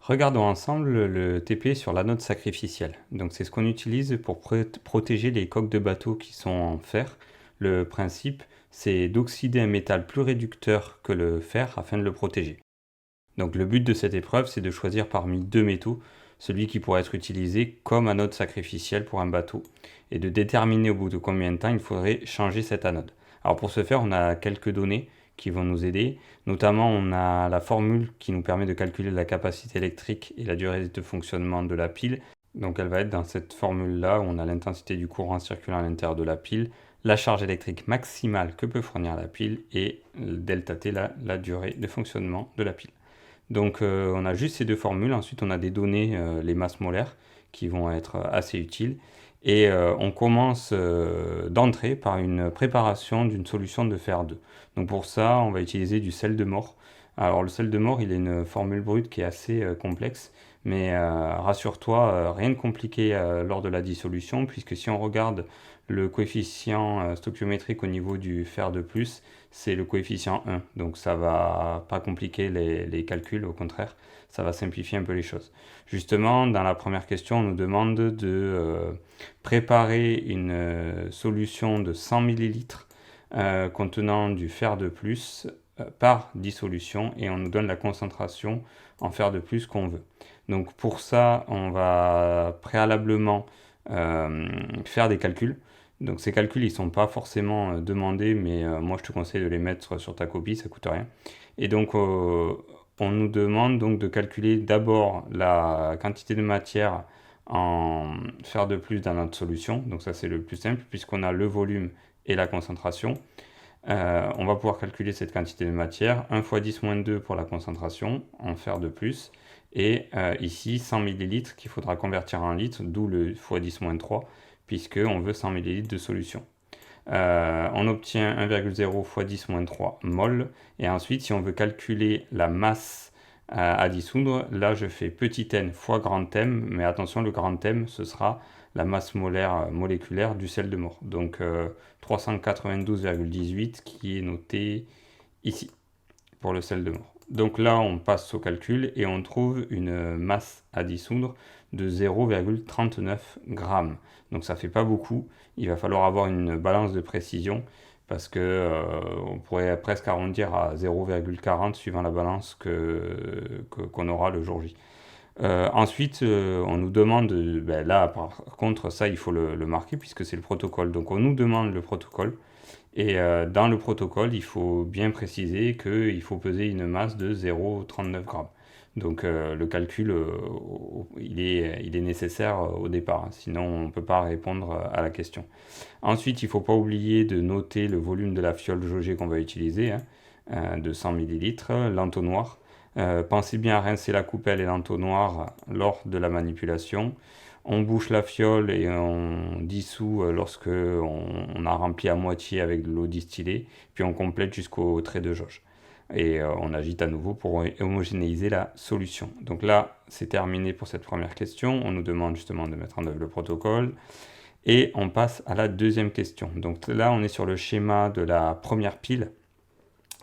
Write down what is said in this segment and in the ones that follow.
Regardons ensemble le TP sur l'anode sacrificielle. Donc c'est ce qu'on utilise pour protéger les coques de bateau qui sont en fer. Le principe, c'est d'oxyder un métal plus réducteur que le fer afin de le protéger. Donc le but de cette épreuve, c'est de choisir parmi deux métaux celui qui pourrait être utilisé comme anode sacrificielle pour un bateau et de déterminer au bout de combien de temps il faudrait changer cette anode. Alors pour ce faire, on a quelques données qui vont nous aider. Notamment, on a la formule qui nous permet de calculer la capacité électrique et la durée de fonctionnement de la pile. Donc elle va être dans cette formule-là où on a l'intensité du courant circulant à l'intérieur de la pile, la charge électrique maximale que peut fournir la pile et delta T, la durée de fonctionnement de la pile. Donc on a juste ces deux formules, ensuite on a des données, les masses molaires, qui vont être assez utiles. Et on commence d'entrée par une préparation d'une solution de fer 2. Donc pour ça, on va utiliser du sel de mort. Alors le sel de mort, il est une formule brute qui est assez complexe, mais rassure-toi, rien de compliqué lors de la dissolution, puisque si on regarde le coefficient stoichiométrique au niveau du fer de plus, c'est le coefficient 1. Donc ça va pas compliquer les calculs, au contraire, ça va simplifier un peu les choses. Justement, dans la première question, on nous demande de préparer une solution de 100 ml contenant du fer de plus par dissolution et on nous donne la concentration en fer de plus qu'on veut. Donc pour ça, on va préalablement faire des calculs. Donc ces calculs, ils sont pas forcément demandés, mais moi je te conseille de les mettre sur ta copie, ça coûte rien. Et donc on nous demande donc de calculer d'abord la quantité de matière en fer de plus dans notre solution. Donc ça c'est le plus simple puisqu'on a le volume et la concentration. On va pouvoir calculer cette quantité de matière, 1 fois 10-2 pour la concentration en fer de plus, et ici 100 ml qu'il faudra convertir en litres, d'où le fois 10-3, puisqu'on veut 100 ml de solution. On obtient 1,0 fois 10-3 mol, et ensuite si on veut calculer la masse à dissoudre, là je fais petit n fois grand M, mais attention, le grand M ce sera la masse molaire moléculaire du sel de mort. Donc 392,18 qui est noté ici pour le sel de mort. Donc là on passe au calcul et on trouve une masse à dissoudre de 0,39 grammes. Donc ça fait pas beaucoup, il va falloir avoir une balance de précision parce que on pourrait presque arrondir à 0,40 suivant la balance qu'on aura le jour J. Ensuite, on nous demande, là par contre ça il faut le marquer puisque c'est le protocole. Donc on nous demande le protocole et dans le protocole il faut bien préciser qu'il faut peser une masse de 0,39 grammes. Donc le calcul il est nécessaire au départ, hein, sinon on ne peut pas répondre à la question. Ensuite il ne faut pas oublier de noter le volume de la fiole jaugée qu'on va utiliser, hein, de 100 ml, l'entonnoir. Pensez bien à rincer la coupelle et l'entonnoir lors de la manipulation. On bouche la fiole et on dissout lorsque on a rempli à moitié avec de l'eau distillée, puis on complète jusqu'au trait de jauge. Et on agite à nouveau pour homogénéiser la solution. Donc là, c'est terminé pour cette première question. On nous demande justement de mettre en œuvre le protocole. Et on passe à la deuxième question. Donc là, on est sur le schéma de la première pile.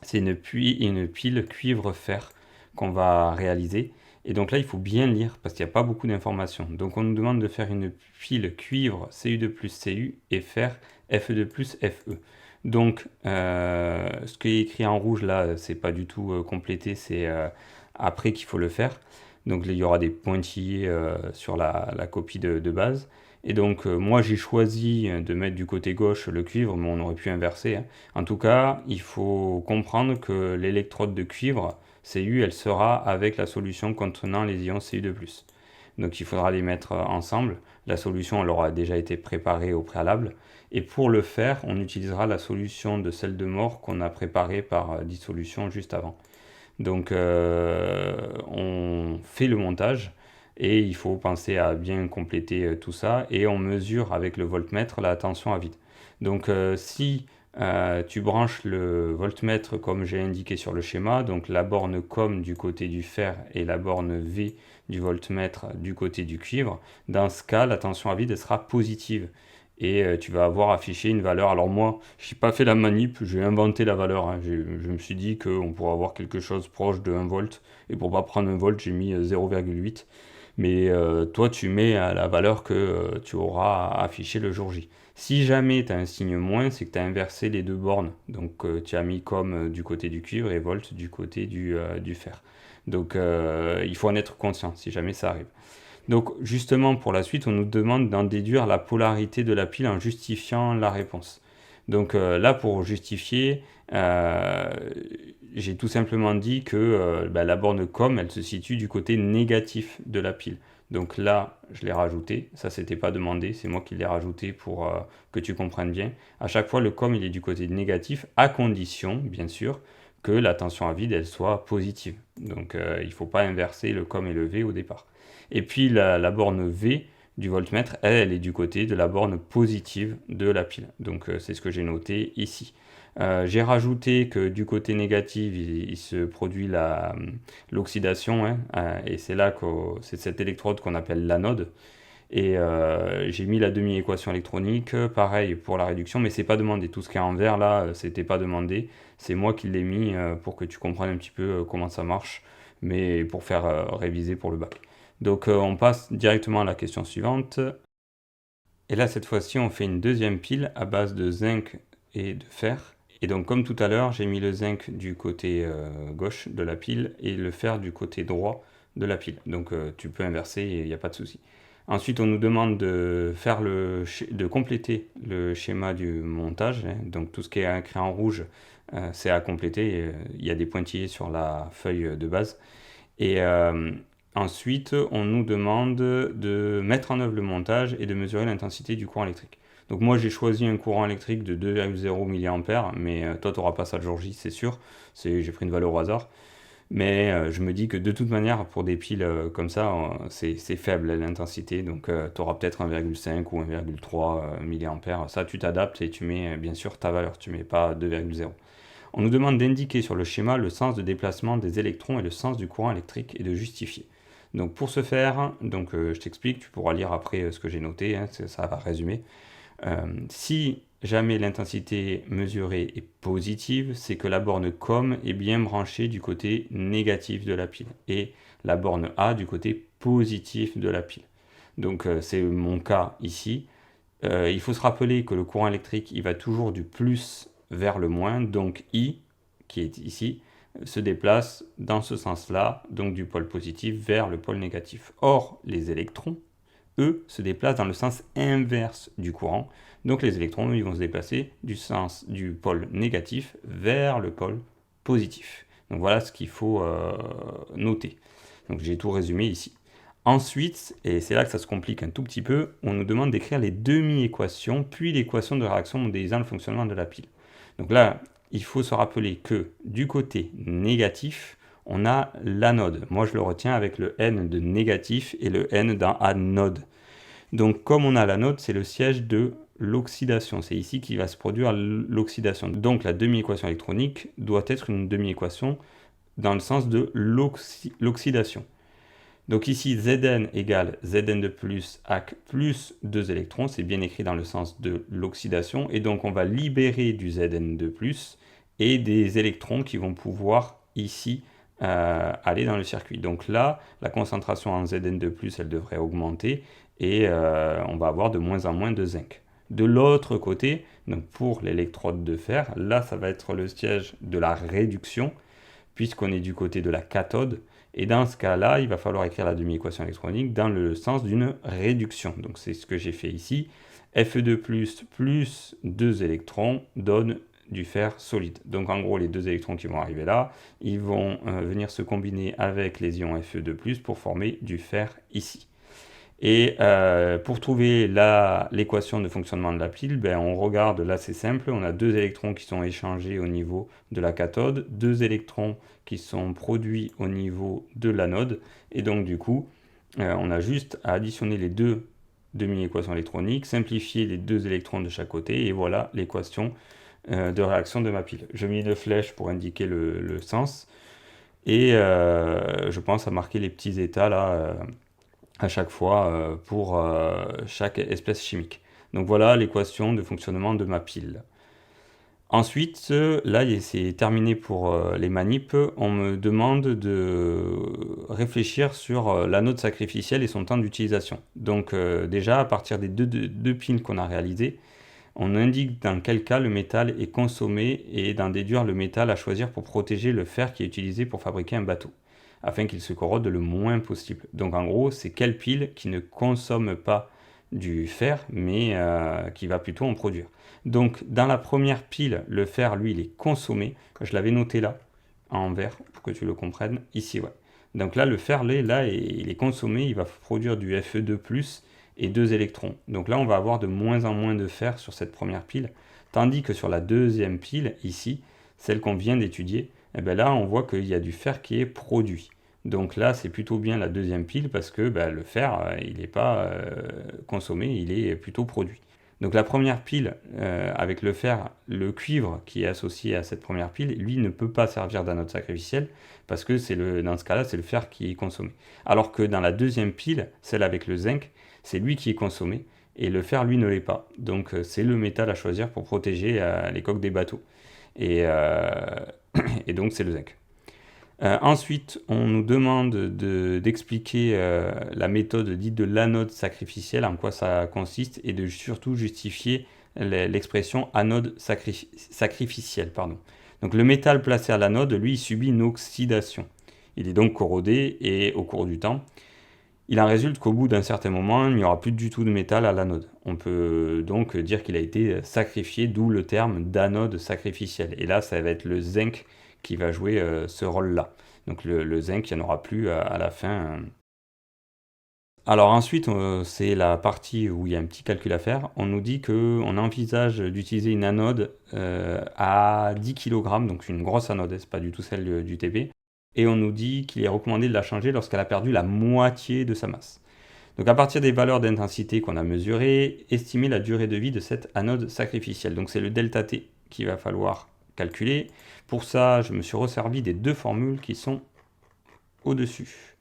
C'est une pile cuivre-fer qu'on va réaliser. Et donc là, il faut bien lire parce qu'il n'y a pas beaucoup d'informations. Donc on nous demande de faire une pile cuivre Cu2+ Cu et fer Fe2+ Fe. Donc ce qui est écrit en rouge là, c'est pas du tout complété, c'est après qu'il faut le faire. Donc là, il y aura des pointillés sur la copie de base. Et donc moi j'ai choisi de mettre du côté gauche le cuivre, mais on aurait pu inverser, hein. En tout cas, il faut comprendre que l'électrode de cuivre Cu, elle sera avec la solution contenant les ions Cu2+. Donc il faudra les mettre ensemble. La solution elle aura déjà été préparée au préalable. Et pour le faire, on utilisera la solution de sel de mort qu'on a préparée par dissolution juste avant. Donc on fait le montage et il faut penser à bien compléter tout ça et on mesure avec le voltmètre la tension à vide. Donc si tu branches le voltmètre comme j'ai indiqué sur le schéma, donc la borne COM du côté du fer et la borne V du voltmètre du côté du cuivre. Dans ce cas, la tension à vide sera positive. et tu vas avoir affiché une valeur. Alors moi, je n'ai pas fait la manip, j'ai inventé la valeur, hein. Je me suis dit qu'on pourrait avoir quelque chose proche de 1 volt, et pour pas prendre 1 volt, j'ai mis 0,8. Mais toi, tu mets à la valeur que tu auras affiché le jour J. Si jamais tu as un signe moins, c'est que tu as inversé les deux bornes. Donc tu as mis comme du côté du cuivre et volt du côté du fer. Donc il faut en être conscient si jamais ça arrive. Donc justement, pour la suite, on nous demande d'en déduire la polarité de la pile en justifiant la réponse. Donc là, pour justifier, euh, j'ai tout simplement dit que la borne COM, elle se situe du côté négatif de la pile. Donc là, je l'ai rajouté. Ça, c'était pas demandé. C'est moi qui l'ai rajouté pour que tu comprennes bien. À chaque fois, le COM, il est du côté négatif, à condition, bien sûr, que la tension à vide, elle soit positive. Donc il ne faut pas inverser le COM et le V au départ. Et puis la borne V du voltmètre, elle est du côté de la borne positive de la pile. Donc c'est ce que j'ai noté ici. J'ai rajouté que du côté négatif, il se produit l'oxydation, hein, et c'est là que c'est cette électrode qu'on appelle l'anode. Et j'ai mis la demi-équation électronique, pareil pour la réduction, mais c'est pas demandé. Tout ce qui est en vert là, c'était pas demandé. C'est moi qui l'ai mis pour que tu comprennes un petit peu comment ça marche, mais pour faire réviser pour le bac. Donc on passe directement à la question suivante. Et là, cette fois-ci, on fait une deuxième pile à base de zinc et de fer. Et donc, comme tout à l'heure, j'ai mis le zinc du côté gauche de la pile et le fer du côté droit de la pile. Donc, tu peux inverser, il n'y a pas de souci. Ensuite, on nous demande de compléter le schéma du montage, hein. Donc, tout ce qui est écrit en rouge, c'est à compléter. Il y a des pointillés sur la feuille de base. Et ensuite, on nous demande de mettre en œuvre le montage et de mesurer l'intensité du courant électrique. Donc moi, j'ai choisi un courant électrique de 2,0 mA, mais toi, tu n'auras pas ça le jour J, c'est sûr. J'ai pris une valeur au hasard. Mais je me dis que de toute manière, pour des piles comme ça, c'est faible l'intensité. Donc tu auras peut-être 1,5 ou 1,3 mA. Ça, tu t'adaptes et tu mets bien sûr ta valeur. Tu mets pas 2,0. On nous demande d'indiquer sur le schéma le sens de déplacement des électrons et le sens du courant électrique et de justifier. Donc pour ce faire, je t'explique, tu pourras lire après ce que j'ai noté, hein, ça va résumer. Si jamais l'intensité mesurée est positive, c'est que la borne COM est bien branchée du côté négatif de la pile et la borne A du côté positif de la pile. Donc c'est mon cas ici. Il faut se rappeler que le courant électrique, il va toujours du plus vers le moins, donc I, qui est ici, se déplace dans ce sens-là, donc du pôle positif vers le pôle négatif. Or, les électrons, eux, se déplacent dans le sens inverse du courant, donc les électrons, ils vont se déplacer du sens du pôle négatif vers le pôle positif. Donc voilà ce qu'il faut noter. Donc j'ai tout résumé ici. Ensuite, et c'est là que ça se complique un tout petit peu, on nous demande d'écrire les demi-équations, puis l'équation de réaction modélisant le fonctionnement de la pile. Donc là, il faut se rappeler que du côté négatif, on a l'anode. Moi, je le retiens avec le N de négatif et le N dans anode. Donc, comme on a l'anode, c'est le siège de l'oxydation. C'est ici qu'il va se produire l'oxydation. Donc, la demi-équation électronique doit être une demi-équation dans le sens de l'oxydation. Donc ici, Zn égale Zn de plus AC plus 2 électrons, c'est bien écrit dans le sens de l'oxydation, et donc on va libérer du Zn de plus et des électrons qui vont pouvoir ici aller dans le circuit. Donc là, la concentration en Zn de plus, elle devrait augmenter, et on va avoir de moins en moins de zinc. De l'autre côté, donc pour l'électrode de fer, là ça va être le siège de la réduction, puisqu'on est du côté de la cathode. Et dans ce cas-là, il va falloir écrire la demi-équation électronique dans le sens d'une réduction. Donc c'est ce que j'ai fait ici. Fe2 plus 2 électrons donne du fer solide. Donc en gros, les 2 électrons qui vont arriver là, ils vont venir se combiner avec les ions Fe2 pour former du fer ici. Et pour trouver l'équation de fonctionnement de la pile, on regarde, là c'est simple, on a 2 électrons qui sont échangés au niveau de la cathode, 2 électrons qui sont produits au niveau de l'anode, et donc du coup, on a juste à additionner les deux demi-équations électroniques, simplifier les 2 électrons de chaque côté, et voilà l'équation de réaction de ma pile. Je mets une flèche pour indiquer le sens, et je pense à marquer les petits états là, à chaque fois pour chaque espèce chimique. Donc voilà l'équation de fonctionnement de ma pile. Ensuite, là, c'est terminé pour les manips. On me demande de réfléchir sur l'anode sacrificielle et son temps d'utilisation. Donc déjà, à partir des deux piles qu'on a réalisées, on indique dans quel cas le métal est consommé et d'en déduire le métal à choisir pour protéger le fer qui est utilisé pour fabriquer un bateau, afin qu'il se corrode le moins possible. Donc en gros, c'est quelle pile qui ne consomme pas du fer, mais qui va plutôt en produire. Donc dans la première pile, le fer, lui, il est consommé. Je l'avais noté là, en vert, pour que tu le comprennes. Ici, ouais. Donc là, le fer, là, il est consommé, il va produire du Fe2+, et 2 électrons. Donc là, on va avoir de moins en moins de fer sur cette première pile, tandis que sur la deuxième pile, ici, celle qu'on vient d'étudier, eh bien là, on voit qu'il y a du fer qui est produit. Donc là, c'est plutôt bien la deuxième pile parce que le fer, il n'est pas consommé, il est plutôt produit. Donc la première pile, avec le fer, le cuivre qui est associé à cette première pile, lui ne peut pas servir d'anode sacrificielle parce que dans ce cas-là, c'est le fer qui est consommé. Alors que dans la deuxième pile, celle avec le zinc, c'est lui qui est consommé et le fer, lui, ne l'est pas. Donc c'est le métal à choisir pour protéger les coques des bateaux. Et, et donc c'est le zinc. Ensuite, on nous demande d'expliquer la méthode dite de l'anode sacrificielle, en quoi ça consiste, et de surtout justifier l'expression anode sacrificielle. Pardon. Donc le métal placé à l'anode, lui, il subit une oxydation. Il est donc corrodé et au cours du temps, il en résulte qu'au bout d'un certain moment, il n'y aura plus du tout de métal à l'anode. On peut donc dire qu'il a été sacrifié, d'où le terme d'anode sacrificielle. Et là, ça va être le zinc qui va jouer ce rôle-là. Donc le zinc, il n'y en aura plus à la fin. Alors ensuite, c'est la partie où il y a un petit calcul à faire. On nous dit qu'on envisage d'utiliser une anode à 10 kg, donc une grosse anode, c'est pas du tout celle du TP. Et on nous dit qu'il est recommandé de la changer lorsqu'elle a perdu la moitié de sa masse. Donc à partir des valeurs d'intensité qu'on a mesurées, estimer la durée de vie de cette anode sacrificielle. Donc c'est le delta T qu'il va falloir calculer. Pour ça, je me suis resservi des deux formules qui sont au-dessus.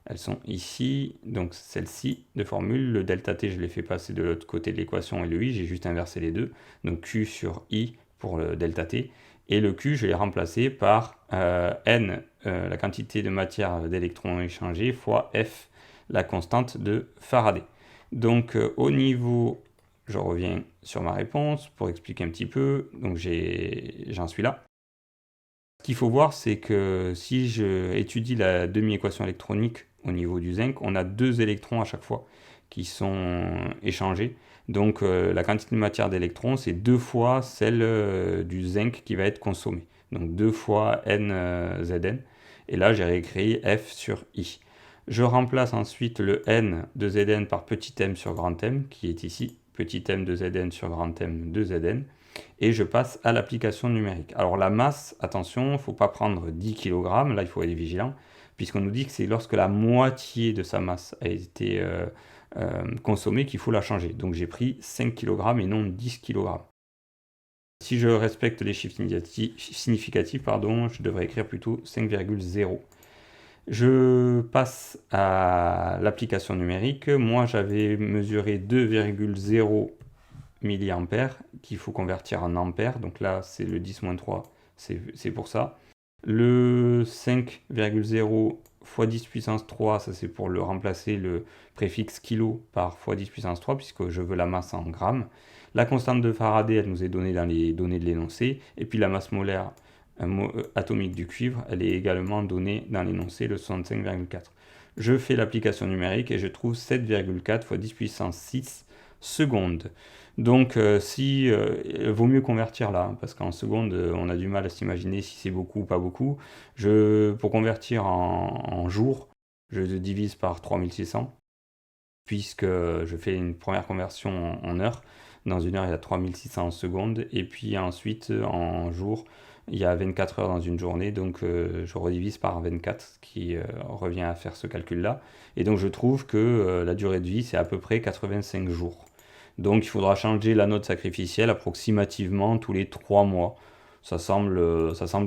Elles sont ici, donc celle-ci de formule. Le delta T, je l'ai fait passer de l'autre côté de l'équation et le I, j'ai juste inversé les deux. Donc Q sur I pour le delta T. Et le Q, je l'ai remplacé par N, la quantité de matière d'électrons échangés, fois F, la constante de Faraday. Donc au niveau, je reviens sur ma réponse pour expliquer un petit peu. Donc j'en suis là. Ce qu'il faut voir, c'est que si je étudie la demi-équation électronique au niveau du zinc, on a 2 électrons à chaque fois qui sont échangés. Donc la quantité de matière d'électrons, c'est 2 fois celle du zinc qui va être consommée. Donc 2 fois NZN. Et là, j'ai réécrit F sur I. Je remplace ensuite le N de Zn par petit m sur grand M, qui est ici, petit m de Zn sur grand M de Zn. Et je passe à l'application numérique. Alors la masse, attention, il ne faut pas prendre 10 kg, là il faut être vigilant, puisqu'on nous dit que c'est lorsque la moitié de sa masse a été consommée qu'il faut la changer. Donc j'ai pris 5 kg et non 10 kg. Si je respecte les chiffres significatifs, je devrais écrire plutôt 5,0. Je passe à l'application numérique. Moi j'avais mesuré 2,0 milliampères qu'il faut convertir en ampères. Donc là, c'est le 10-3, c'est pour ça. Le 5,0 x 10 puissance 3, ça c'est pour le remplacer le préfixe kilo par x 10 puissance 3, puisque je veux la masse en grammes. La constante de Faraday, elle nous est donnée dans les données de l'énoncé. Et puis la masse molaire atomique du cuivre, elle est également donnée dans l'énoncé, le 65,4. Je fais l'application numérique et je trouve 7,4 x 10 puissance 6 secondes. Donc vaut mieux convertir là, parce qu'en secondes, on a du mal à s'imaginer si c'est beaucoup ou pas beaucoup. Pour convertir en jours, je divise par 3600, puisque je fais une première conversion en heures. Dans une heure, il y a 3600 secondes, et puis ensuite, en jours, il y a 24 heures dans une journée, donc je redivise par 24, ce qui revient à faire ce calcul-là. Et donc je trouve que la durée de vie, c'est à peu près 85 jours. Donc il faudra changer l'anode sacrificielle approximativement tous les 3 mois. Ça semble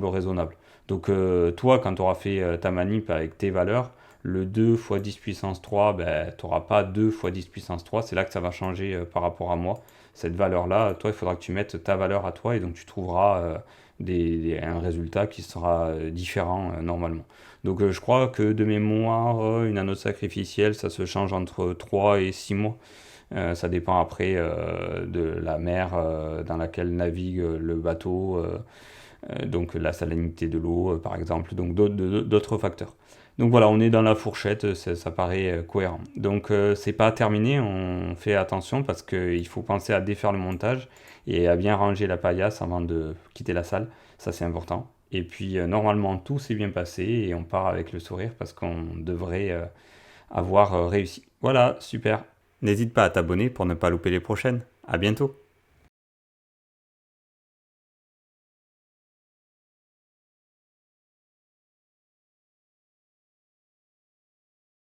raisonnable. Donc toi, quand tu auras fait ta manip avec tes valeurs, le 2 fois 10 puissance 3, ben, tu n'auras pas 2 fois 10 puissance 3. C'est là que ça va changer par rapport à moi. Cette valeur-là, toi, il faudra que tu mettes ta valeur à toi et donc tu trouveras un résultat qui sera différent normalement. Donc je crois que de mémoire, une anneau sacrificielle, ça se change entre 3 et 6 mois. Ça dépend après de la mer dans laquelle navigue le bateau, donc la salinité de l'eau par exemple, donc d'autres facteurs. Donc voilà, on est dans la fourchette, ça paraît cohérent. Donc c'est pas terminé, on fait attention parce qu'il faut penser à défaire le montage et à bien ranger la paillasse avant de quitter la salle, ça c'est important. Et puis normalement tout s'est bien passé et on part avec le sourire parce qu'on devrait avoir réussi. Voilà, super. N'hésite pas à t'abonner pour ne pas louper les prochaines. À bientôt.